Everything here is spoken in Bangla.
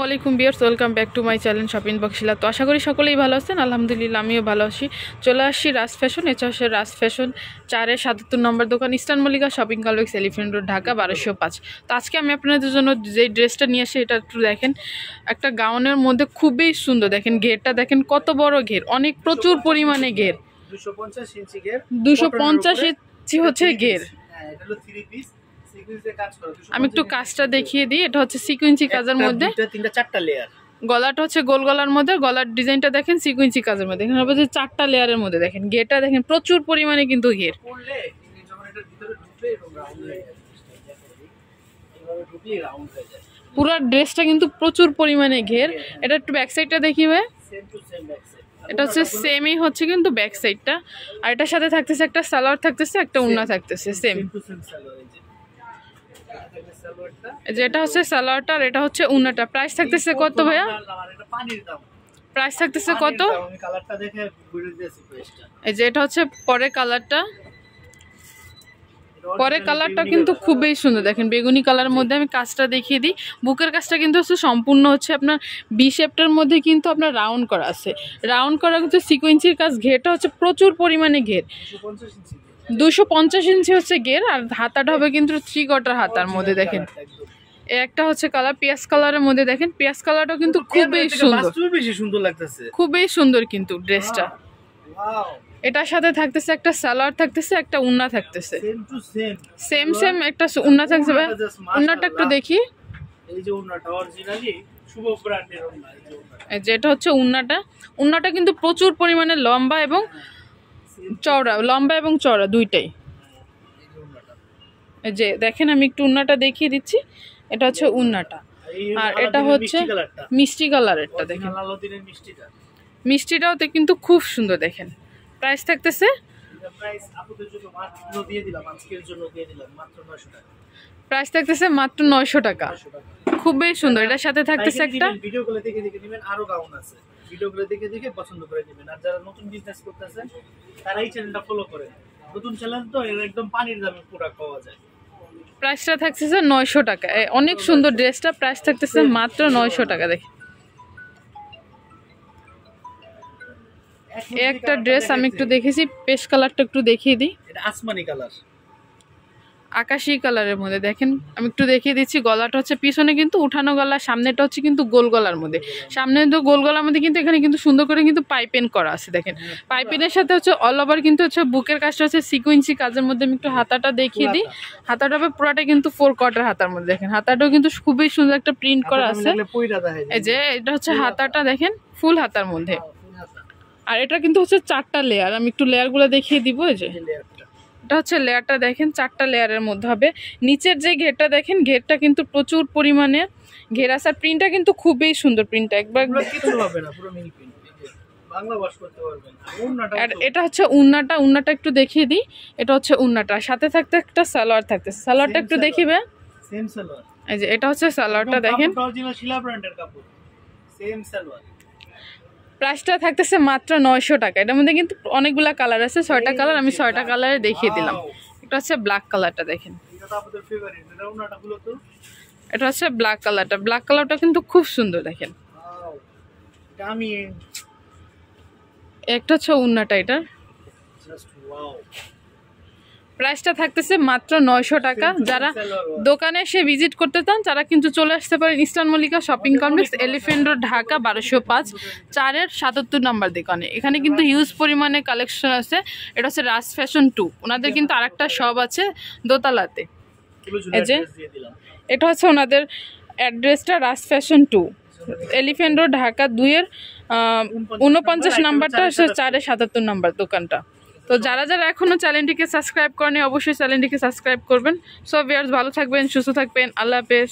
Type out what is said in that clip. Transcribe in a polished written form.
আলাইকুম viewers, welcome back to my channel shopping বক্সিলা। তো আশা করি সকলেই ভালো আছেন। আলহামদুলিল্লাহ আমিও ভালো আছি। চলে আসছি রাজ ফ্যাশন। এটা হচ্ছে রাজ ফ্যাশন 4-77 নম্বর দোকান, eastern Mallika shopping complex, elephant road, Dhaka 1205। তো আজকে আমি আপনাদের জন্য যে ড্রেসটা নিয়ে আসি এটা একটু দেখেন। একটা গাউনের মধ্যে খুবই সুন্দর, দেখেন ঘেরটা দেখেন কত বড় ঘের, অনেক প্রচুর পরিমাণে ঘের, 250 ইঞ্চি ঘের, 250 ইঞ্চি হচ্ছে ঘের। হ্যাঁ এটা হলো 3 পিস সিকোয়েন্সে কাজ করা। আমি একটু কাজটা দেখিয়ে দিই। এটা হচ্ছে সিকোয়েন্সি কাজের মধ্যে, 3টা 4টা লেয়ার। গলাটা হচ্ছে গোল গলার মধ্যে, গলার ডিজাইনটা দেখেন সিকোয়েন্সি কাজের মধ্যে, এখানে হচ্ছে 4টা লেয়ারের মধ্যে। দেখেন ঘেরটা দেখেন প্রচুর পরিমাণে কিন্তু ঘের। পড়লে যখন এটা ভিতরে ঢুকবে এবং রাউন্ড হয়ে যায়, এইভাবে ঢুকলে রাউন্ড হয়ে যায়। পুরো ড্রেসটা কিন্তু প্রচুর পরিমাণে ঘের। এটা একটু ব্যাক সাইডটা দেখিবে। Same to same back side, এটা হচ্ছে সেমই হচ্ছে কিন্তু ব্যাক সাইডটা। আর এটার সাথে থাকতেছে একটা সালোয়ার, থাকতেছে একটা ওড়না, থাকতেছে সেম। To same salwar. এই যে এটা সালোয়ারটা, যেটা হচ্ছে সালোয়ারটা আর এটা হচ্ছে ওড়নাটা। প্রাইস থাকতেছে কত ভাইয়া? এটা পানির দাম। প্রাইস থাকতেছে কত? আমি কালারটা দেখে বুঝে দিয়েছি প্রাইসটা। এই যে এটা হচ্ছে পরে কালারটা, পরে কালারটা কিন্তু খুবই সুন্দর। দেখেন বেগুনি কালারের মধ্যে আমি কাজটা দেখিয়ে দিই। বুকের কাজটা কিন্তু হচ্ছে সম্পূর্ণ হচ্ছে আপনার বি শেপটার মধ্যে কিন্তু আপনার রাউন্ড করা আছে, রাউন্ড করা কিন্তু সিকোয়েন্সির কাজ। ঘেরটা হচ্ছে প্রচুর পরিমাণে ঘের, 250 ইঞ্চি 250 ইঞ্চি হচ্ছে ঘের। আর হাতাটা হবে কিন্তু 3/4 হাতার মধ্যে। দেখেন একটা হচ্ছে কালার পেঁয়াজ কালারের মধ্যে, দেখেন পেঁয়াজ কালারটাও কিন্তু খুবই সুন্দর, বাস্তবে বেশি সুন্দর লাগতেছে, খুবই সুন্দর কিন্তু ড্রেসটা। ওয়াও। এটার সাথে থাকতেছে একটা সালোয়ার, থাকতেছে একটা ওড়না, থাকতেছে same to same same same একটা ওড়না থাকছে। ওড়নাটা একটু দেখি। এই যে ওড়নাটা অরিজিনালি শুভ ব্র্যান্ডের ওড়না। এই যে ওড়নাটা, এই যে এটা হচ্ছে ওড়নাটা। ওড়নাটা কিন্তু প্রচুর পরিমাণে লম্বা এবং চওড়া, লম্বা এবং চওড়া দুইটাই। এই যে ওড়নাটা, এই যে দেখেন আমি একটু ওড়নাটা দেখিয়ে দিচ্ছি। এটা হচ্ছে ওড়নাটা। আর এটা হচ্ছে মিষ্টি কালারেরটা, দেখেন আলাদিনের মিষ্টিটা। মিষ্টিটাও তো কিন্তু খুব সুন্দর। দেখেন প্রাইস থাকতেছে, এটা প্রাইস আপনাদের জন্য মাত্র দিয়ে দিলাম, আজকের জন্য দিয়ে দিলাম মাত্র 900 টাকা। প্রাইস থাকতেছে মাত্র 900 টাকা। 900 টাকা। খুবই সুন্দর। এটার সাথে থাকতেছে একটা ভিডিওগুলো দেখে দেখে নেবেন, আরো গাউন আছে, ভিডিওগুলো দেখে দেখে পছন্দ করে নেবেন। আর যারা নতুন বিজনেস করতেছেন তারা এই চ্যানেলটা ফলো করেন। নতুন চ্যানেল তো একদম পানির দামে প্রোডাক্ট পাওয়া যায়। প্রাইসটা থাকতেছে 900 টাকা। অনেক সুন্দর ড্রেসটা, প্রাইস থাকতেছে মাত্র 900 টাকা। দেখেন একটা ড্রেস আমি একটু দেখেছি, পেস্ট কালারটা একটু দেখিয়ে দিই। এটা আসমানি কালার, আকাশি কালারের মধ্যে। দেখেন আমি একটু দেখিয়ে দিচ্ছি। গলাটা হচ্ছে পিছনে কিন্তু উঠানো গলা, সামনেটা হচ্ছে কিন্তু গোল গলার মধ্যে। সামনে তো গোল গলার মধ্যে কিন্তু এখানে কিন্তু সুন্দর করে কিন্তু পাইপেন করা আছে। দেখেন পাইপেনের সাথে হচ্ছে অল ওভার কিন্তু হচ্ছে বুকের কাজটা হচ্ছে সিকোয়েন্সি কাজের মধ্যে। আমি একটু হাতাটা দেখিয়ে দিই। হাতাটা হবে পুরোটা কিন্তু 4/4 হাতার মধ্যে। দেখেন হাতাটাও কিন্তু খুবই সুন্দর একটা প্রিন্ট করা আছে। এই যে এটা হচ্ছে হাতাটা, দেখেন ফুল হাতার মধ্যে। আর এটা কিন্তু হচ্ছে 4টা লেয়ার। আমি একটু লেয়ারগুলো দেখিয়ে দিব। এই যে এটা হচ্ছে লেয়ারটা, দেখেন 4টা লেয়ারের মধ্যে হবে। নিচের যে ঘেরটা দেখেন, ঘেরটা কিন্তু প্রচুর পরিমাণে ঘের আছে। আর প্রিন্টটা কিন্তু খুবই সুন্দর। প্রিন্টটা একবার কিছু হবে না, পুরো মিল প্রিন্ট, বাংলা ওয়াশ করতে পারবেন। আর এটা হচ্ছে ওড়নাটা। ওড়নাটা একটু দেখিয়ে দিই। এটা হচ্ছে ওড়নাটা, সাথে থাকতে একটা সালোয়ার থাকতেছে। সালোয়ারটা একটু দেখিবে। সেম সালোয়ার। এই যে এটা হচ্ছে সালোয়ারটা, দেখেন অরিজিনাল শিলা ব্র্যান্ডের কাপড়, সেম সালোয়ার। প্রাইসটা থাকতেছে মাত্র 900 টাকা। এটার মধ্যে কিন্তু অনেকগুলা কালার আছে, 6টা কালার। আমি 6টা কালারে দেখিয়ে দিলাম। এটা হচ্ছে ব্ল্যাক কালারটা, দেখেন এটা তো আপনাদের ফেভারিট। এটা ওনাটা হলো তো, এটা হচ্ছে ব্ল্যাক কালারটা। ব্ল্যাক কালারটা কিন্তু খুব সুন্দর। দেখেন ওয়াও, এটা আমি একটা হচ্ছে ওড়নাটা। এটা জাস্ট ওয়াও। প্রাইসটা থাকতেছে মাত্র 900 টাকা। যারা দোকানে এসে ভিজিট করতে চান তারা কিন্তু চলে আসতে পারেন eastern Mallika shopping complex, elephant road, Dhaka 1205, 4-77 নম্বর দোকানে। এখানে কিন্তু হিউজ পরিমাণে কালেকশন আছে। এটা হচ্ছে রাজ ফ্যাশন 2। ওনাদের কিন্তু আরেকটা শপ আছে দোতলাতে। এই যে এটা হচ্ছে ওনাদের অ্যাড্রেসটা, রাজ ফ্যাশন 2, এলিফ্যান্ট রোড, ঢাকা 2-এর 49 নাম্বারটা হচ্ছে 4-77 নম্বর দোকানটা। তো যারা যারা এখনো চ্যানেলটিকে সাবস্ক্রাইব করেনি অবশ্যই চ্যানেলটিকে সাবস্ক্রাইব করবেন। সো ভিউয়ার্স ভালো থাকবেন, সুস্থ থাকবেন, আল্লাহ হাফেজ।